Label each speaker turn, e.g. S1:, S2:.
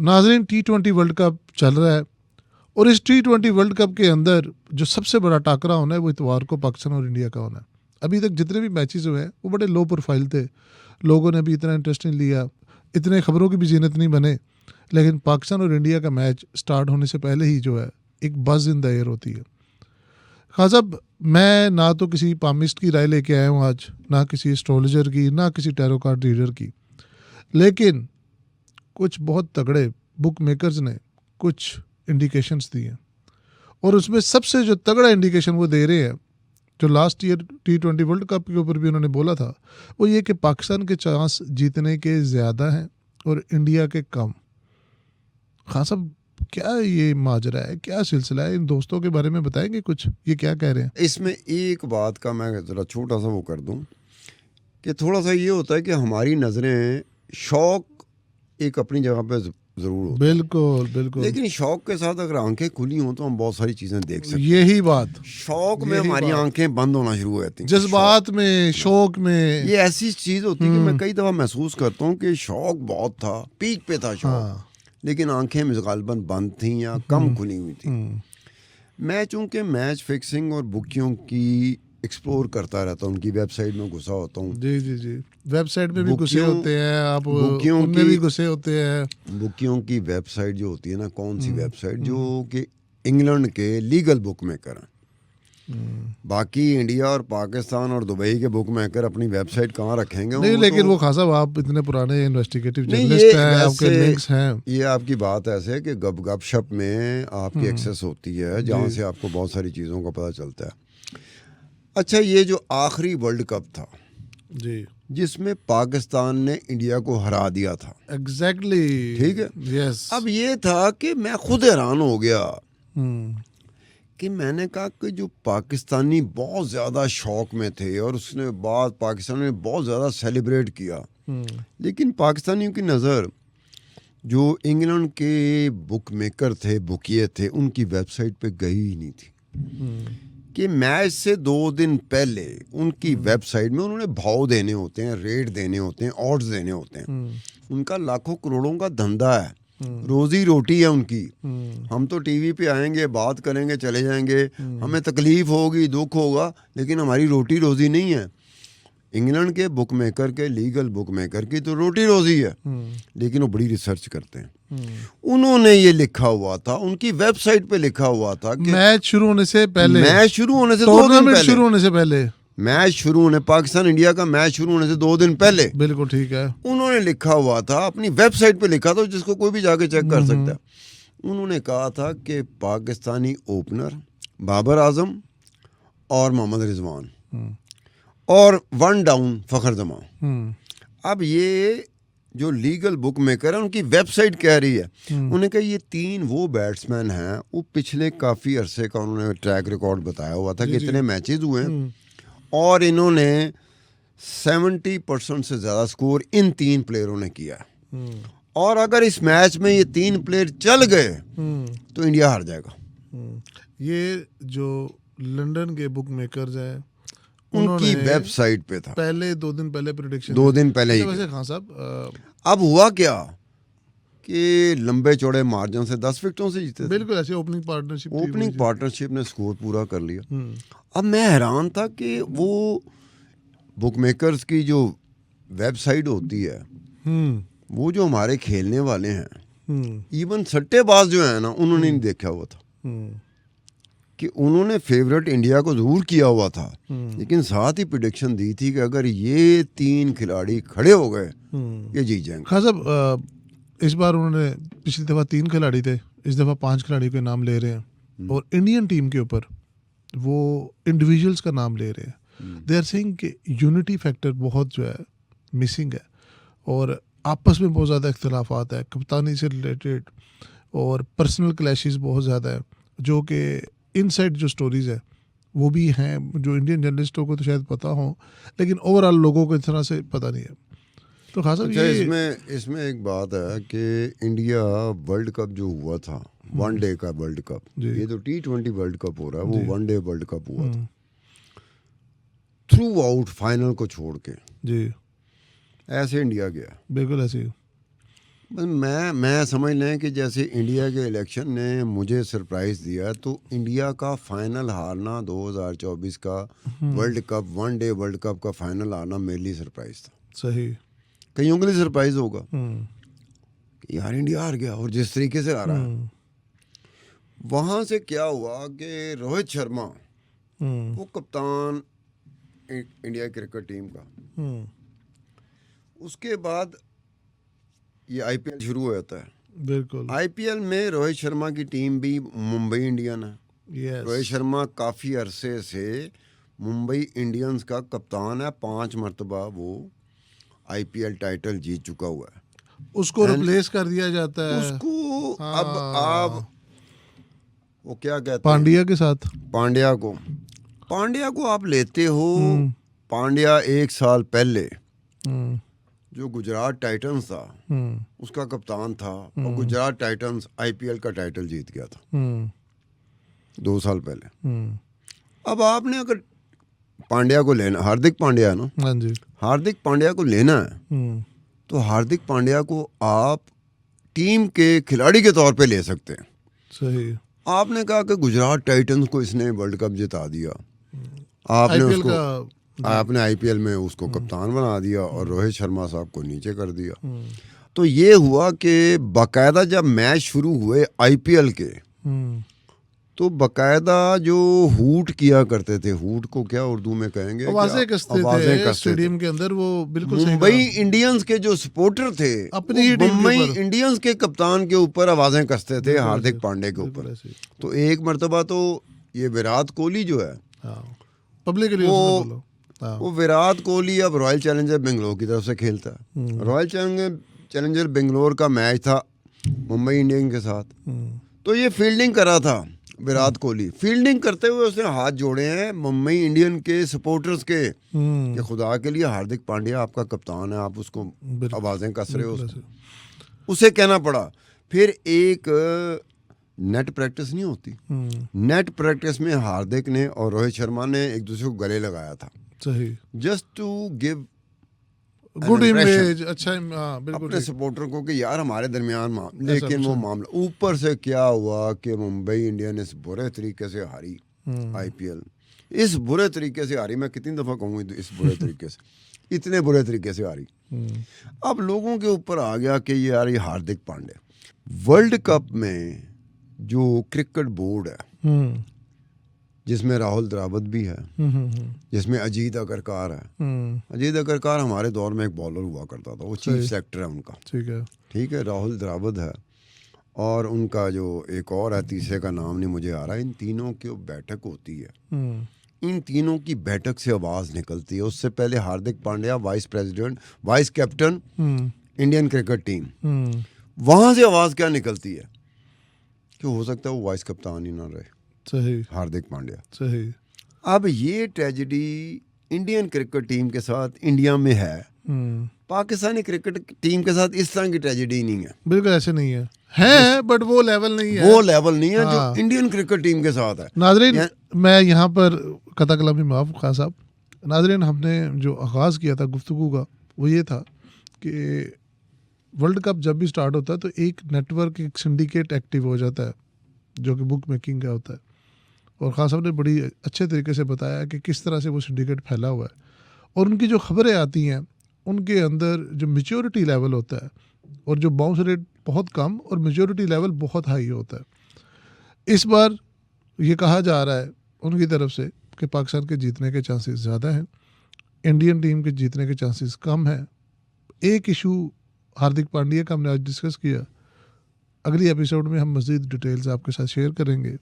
S1: नाजरीन, T20 world cup चल रहा है और इस T20 वर्ल्ड कप के अंदर जो सबसे बड़ा टाकरा होना है वो इतवार को पाकिस्तान और इंडिया का होना है। अभी तक जितने भी मैचेस हुए हैं वो बड़े लो प्रोफाइल थे, लोगों ने भी इतना इंटरेस्ट नहीं लिया, इतने खबरों की भी जीनत नहीं बने। लेकिन पाकिस्तान और इंडिया का मैच स्टार्ट होने से पहले ही जो है एक बज़ इन द एयर होती है। खान साहब, मैं ना तो किसी पामिस्ट की राय लेके आया हूँ आज, ना किसी एस्ट्रोलॉजर की, ना किसी टैरो कार्ड रीडर की, लेकिन कुछ बहुत तगड़े बुक मेकर्स ने कुछ इंडिकेशंस दिए और उसमें सबसे जो तगड़ा इंडिकेशन वो दे रहे हैं, जो last year T20 world cup के ऊपर भी उन्होंने बोला था, वो ये कि पाकिस्तान के चांस जीतने के ज़्यादा हैं और इंडिया के कम। खान साहब, क्या ये माजरा है, क्या सिलसिला है? इन दोस्तों के बारे में बताएंगे कुछ, ये क्या कह रहे हैं?
S2: इसमें एक बात का मैं ज़रा छोटा सा वो कर दूं कि थोड़ा सा ये होता है कि हमारी नज़रें, शौक एक अपनी जगह पे ज़रूर होता है,
S1: बिल्कुल बिल्कुल,
S2: लेकिन शौक के साथ अगर आंखें खुली हों तो हम बहुत सारी चीज़ें देख सकते हैं।
S1: यही बात,
S2: शौक में
S1: यही
S2: हमारी
S1: बात।
S2: आंखें बंद होना शुरू हो जाती हैं।
S1: जज्बात में, शौक में,
S2: ये ऐसी चीज़ होती है कि मैं कई दफ़ा महसूस करता हूँ कि शौक बहुत था, पीक पे था शौक,
S1: हाँ,
S2: लेकिन आंखें गालिबन बंद थीं या कम खुली हुई थी। मैं चूँकि मैच फिक्सिंग और बुकियों की एक्सप्लोर करता रहता हूँ, उनकी वेबसाइट में घुसा होता हूँ।
S1: जी जी जी, वेबसाइट में भी घुसे होते हैं आप,
S2: बुकियों
S1: उनमें भी घुसे होते हैं।
S2: बुकियों की वेबसाइट जो होती है ना, कौन सी वेबसाइट, जो कि इंग्लैंड के लीगल बुक मेकर हैं। बाकी इंडिया और पाकिस्तान और दुबई के बुक मेकर अपनी वेबसाइट कहाँ रखेंगे?
S1: नहीं,
S2: वो
S1: लेकिन
S2: तो
S1: वो खान साहब, आप इतने पुराने इन्वेस्टिगेटिव
S2: नहीं,
S1: जर्नलिस्ट
S2: ये
S1: हैं, आपके
S2: वैसे
S1: लिंक्स हैं।
S2: ये आपकी बात ऐसे है कि गपशप में आपकी एक्सेस होती है, जहाँ से आपको बहुत सारी चीज़ों का पता चलता है। अच्छा, ये जो आखिरी वर्ल्ड कप था
S1: जी,
S2: जिसमें पाकिस्तान ने इंडिया को हरा दिया था,
S1: एग्जैक्टली,
S2: ठीक है,
S1: यस।
S2: अब ये था कि मैं खुद हैरान हो गया कि मैंने कहा कि जो पाकिस्तानी बहुत ज़्यादा शौक में थे और उसने बाद पाकिस्तान ने बहुत ज़्यादा सेलिब्रेट किया, लेकिन पाकिस्तानियों की नज़र जो इंग्लैंड के बुक मेकर थे, बुकिए थे, उनकी वेबसाइट पे गई ही नहीं थी। कि मैच से 2 दिन पहले उनकी वेबसाइट में उन्होंने भाव देने होते हैं, रेट देने होते हैं, ऑड्स देने होते हैं। उनका लाखों करोड़ों का धंधा है, रोजी रोटी है उनकी। हम तो टीवी पे आएंगे, बात करेंगे, चले जाएंगे, हमें तकलीफ होगी, दुख होगा, लेकिन हमारी रोटी रोजी नहीं है। इंग्लैंड के बुक मेकर के, लीगल बुक मेकर की तो रोटी रोजी है, लेकिन वो बड़ी रिसर्च करते हैं। उन्होंने ये लिखा हुआ था, उनकी वेबसाइट पे लिखा हुआ था कि
S1: मैच शुरू होने से पहले,
S2: मैच शुरू होने से 2 दिन
S1: टूर्नामेंट
S2: पहले,
S1: शुरू होने से पहले,
S2: मैच शुरू होने, पाकिस्तान इंडिया का मैच शुरू होने से 2 दिन पहले,
S1: बिल्कुल ठीक है,
S2: उन्होंने लिखा हुआ था, अपनी वेबसाइट पे लिखा था, जिसको कोई भी जाके चेक कर सकता है। उन्होंने कहा था कि पाकिस्तानी ओपनर बाबर आजम और मोहम्मद रिजवान और 1 डाउन फखर जमान। अब ये जो लीगल बुक मेकर है, उनकी वेबसाइट कह रही है, उन्होंने कहा ये 3 वो बैट्समैन हैं, वो पिछले काफ़ी अरसे का उन्होंने ट्रैक रिकॉर्ड बताया हुआ था कि इतने मैचेस हुए हैं और इन्होंने 70% से ज़्यादा स्कोर इन 3 प्लेयरों ने किया है, और अगर इस मैच में ये 3 प्लेयर चल गए तो इंडिया हार जाएगा।
S1: ये जो लंदन के बुक मेकर्स हैं,
S2: उनकी वेबसाइट पे था,
S1: पहले 2 दिन पहले प्रेडिक्शन,
S2: 2 दिन पहले ही।
S1: वैसे खान साहब,
S2: अब हुआ क्या कि लंबे चौड़े मार्जिन से 10 विकेटों से जीते।
S1: बिल्कुल ऐसे ओपनिंग पार्टनरशिप
S2: ने स्कोर पूरा कर लिया। अब मैं हैरान था कि वो बुकमेकर्स की जो वेबसाइट होती है, वो जो हमारे खेलने वाले हैं, इवन सट्टेबाज जो है ना, उन्होंने नहीं देखा हुआ था कि उन्होंने फेवरेट इंडिया को जरूर किया हुआ था, लेकिन साथ ही प्रेडिक्शन दी थी कि अगर ये 3 खिलाड़ी खड़े हो गए ये जीत जाएंगे।
S1: खान साहब, इस बार उन्होंने, पिछली दफ़ा 3 खिलाड़ी थे, इस दफ़ा 5 खिलाड़ी के नाम ले रहे हैं और इंडियन टीम के ऊपर वो इंडिविजुअल्स का नाम ले रहे हैं। दे आर सेइंग कि यूनिटी फैक्टर बहुत जो है मिसिंग है और आपस में बहुत ज़्यादा इख्तलाफात है, कप्तानी से रिलेटेड और पर्सनल क्लैशेस बहुत ज़्यादा है, जो कि इनसाइड जो स्टोरीज़ है वो भी हैं, जो इंडियन जर्नलिस्टों को तो शायद पता हो, लेकिन ओवरऑल लोगों को इस तरह से पता नहीं है। तो खास
S2: अच्छा, इसमें एक बात है कि इंडिया वर्ल्ड कप जो हुआ था, 1 डे का वर्ल्ड कप, ये तो T20 वर्ल्ड कप हो रहा है, वो 1 डे वर्ल्ड कप हुआ था, थ्रू आउट फाइनल को छोड़ के
S1: जी,
S2: ऐसे इंडिया गया,
S1: बिल्कुल ऐसे ही।
S2: बस मैं समझ लें कि जैसे इंडिया के इलेक्शन ने मुझे सरप्राइज़ दिया, तो इंडिया का फाइनल हारना 2024 का world cup, one day world cup का फाइनल हारना मेरे लिए सरप्राइज़ था।
S1: सही।
S2: कईयों के लिए सरप्राइज़ होगा
S1: हम्म,
S2: कि यार इंडिया हार गया, और जिस तरीके से हारा है।
S1: हम्म,
S2: वहाँ से क्या हुआ कि रोहित शर्मा,
S1: हम्म,
S2: वो कप्तान इंडिया क्रिकेट टीम का,
S1: हम्म,
S2: उसके बाद ये आईपीएल शुरू हो जाता है।
S1: बिल्कुल।
S2: आईपीएल में रोहित शर्मा की टीम भी मुंबई इंडियन है। रोहित
S1: यस।
S2: शर्मा काफ़ी अरसे से मुंबई इंडियंस का कप्तान है, 5 मरतबा वो आईपीएल टाइटल जीत चुका हुआ है।
S1: उसको
S2: And
S1: रिप्लेस कर दिया जाता है।
S2: उसको अब
S1: हाँ।
S2: आप वो क्या कहते हैं,
S1: पांड्या के साथ।
S2: पांड्या को आप लेते हो।
S1: हम्म,
S2: पांड्या 1 साल पहले
S1: हम्म,
S2: जो गुजरात टाइटंस था
S1: हम्म,
S2: उसका कप्तान था, और गुजरात टाइटंस आईपीएल का टाइटल जीत गया था
S1: हम्म,
S2: 2 साल पहले।
S1: हम्म,
S2: अब आपने अगर पांड्या को लेना, हार्दिक पांड्या है ना,
S1: हाँ जी।
S2: हार्दिक पांड्या को लेना है,
S1: हम्म,
S2: तो हार्दिक पांड्या को आप टीम के खिलाड़ी के तौर पे ले सकते हैं।
S1: सही।
S2: आपने कहा कि गुजरात टाइटंस को इसने वर्ल्ड कप जिता दिया, आपने
S1: आईपीएल
S2: उसको
S1: का।
S2: आपने आईपीएल में उसको कप्तान बना दिया और रोहित शर्मा साहब को नीचे कर दिया।
S1: हम्म,
S2: तो ये हुआ कि बाकायदा जब मैच शुरू हुए आईपीएल के,
S1: हम्म,
S2: तो बाकायदा जो हूट किया करते थे, हूट को क्या उर्दू में कहेंगे, कि
S1: आवाजें कसते
S2: आवाजें
S1: थे
S2: कसते थे।
S1: स्टेडियम के अंदर, वो बिल्कुल सही
S2: मुंबई
S1: कहा।
S2: इंडियंस के जो सपोर्टर थे,
S1: अपनी ही
S2: वो
S1: टीम के
S2: मुंबई
S1: ऊपर।
S2: इंडियंस के कप्तान के ऊपर आवाजें कसते थे,
S1: बिल्कुल
S2: हार्दिक
S1: ऐसे,
S2: पांडे के
S1: बिल्कुल
S2: ऊपर।
S1: ऐसे।
S2: तो एक मर्तबा तो ये विराट कोहली जो है,
S1: हाँ, पब्लिक के लिए
S2: वो
S1: उसने बोलो। हाँ।
S2: वो विराट कोहली अब रॉयल चैलेंजर बेंगलोर की तरफ से खेलता है। रॉयल चैलेंजर बेंगलोर का मैच था मुंबई इंडियंस के साथ। तो ये फील्डिंग कर रहा था विराट कोहली। फील्डिंग करते हुए उसने हाथ जोड़े हैं मुंबई इंडियन के सपोर्टर्स के, कि खुदा के लिए हार्दिक पांड्या आपका कप्तान है, आप उसको आवाज़ें कस रहे हो। उसे कहना पड़ा। फिर एक नेट प्रैक्टिस नहीं होती, नेट प्रैक्टिस में हार्दिक ने और रोहित शर्मा ने एक दूसरे को गले लगाया था,
S1: सही।
S2: Just to give
S1: good image, अच्छा। हाँ, बिल्कुल
S2: अपने
S1: ठीक।
S2: सपोर्टर को कि यार हमारे दरमियान लेकिन वो मामला ऊपर से क्या हुआ कि मुंबई इंडियन इस बुरे तरीके से हारी आईपीएल। इस बुरे तरीके से हारी, मैं कितनी दफ़ा कहूँगी इस बुरे तरीके से, इतने बुरे तरीके से हारी। अब लोगों के ऊपर आ गया कि यार ये हार्दिक पांड्या, वर्ल्ड कप में जो क्रिकेट बोर्ड है जिसमें राहुल द्राविड भी है, जिसमें अजीत अगरकर है। अजीत अगरकर हमारे दौर में एक बॉलर हुआ करता था, वो चीफ सेलेक्टर है उनका। ठीक है, राहुल द्राविड है, और उनका जो एक और है, तीसरे का नाम नहीं मुझे आ रहा। इन तीनों की बैठक होती है, इन तीनों की बैठक से आवाज़ निकलती है। उससे पहले Hardik Pandya vice captain Indian cricket team, वहाँ से आवाज़ क्या निकलती है कि हो सकता है वो वाइस कप्तान ही ना रहे।
S1: सही।
S2: हार्दिक पांड्या।
S1: सही।
S2: अब ये ट्रेजेडी इंडियन क्रिकेट टीम के साथ इंडिया में है, पाकिस्तानी क्रिकेट टीम के साथ इस तरह की ट्रेजेडी नहीं है।
S1: बिल्कुल ऐसे नहीं है बट वो लेवल नहीं है।
S2: वो लेवल नहीं है जो इंडियन क्रिकेट टीम के साथ है।
S1: नाजरीन, मैं यहाँ पर कथा कलामी माफ खान साहब, नाजरीन, हमने जो आगाज़ किया था गुफ्तगू का वो ये था कि वर्ल्ड कप जब भी स्टार्ट होता है तो एक नेटवर्क, एक सिंडिकेट एक्टिव हो जाता है जो कि बुक मेकिंग का होता है। और खान साहब ने बड़ी अच्छे तरीके से बताया कि किस तरह से वो सिंडिकेट फैला हुआ है, और उनकी जो खबरें आती हैं उनके अंदर जो मैच्योरिटी लेवल होता है, और जो बाउंस रेट बहुत कम और मैच्योरिटी लेवल बहुत हाई होता है। इस बार ये कहा जा रहा है उनकी तरफ से कि पाकिस्तान के जीतने के चांसेस ज़्यादा हैं, इंडियन टीम के जीतने के चांसेस कम हैं। एक इशू हार्दिक पांड्या का हमने आज डिस्कस किया, अगली एपिसोड में हम मज़ीद डिटेल्स आपके साथ शेयर करेंगे।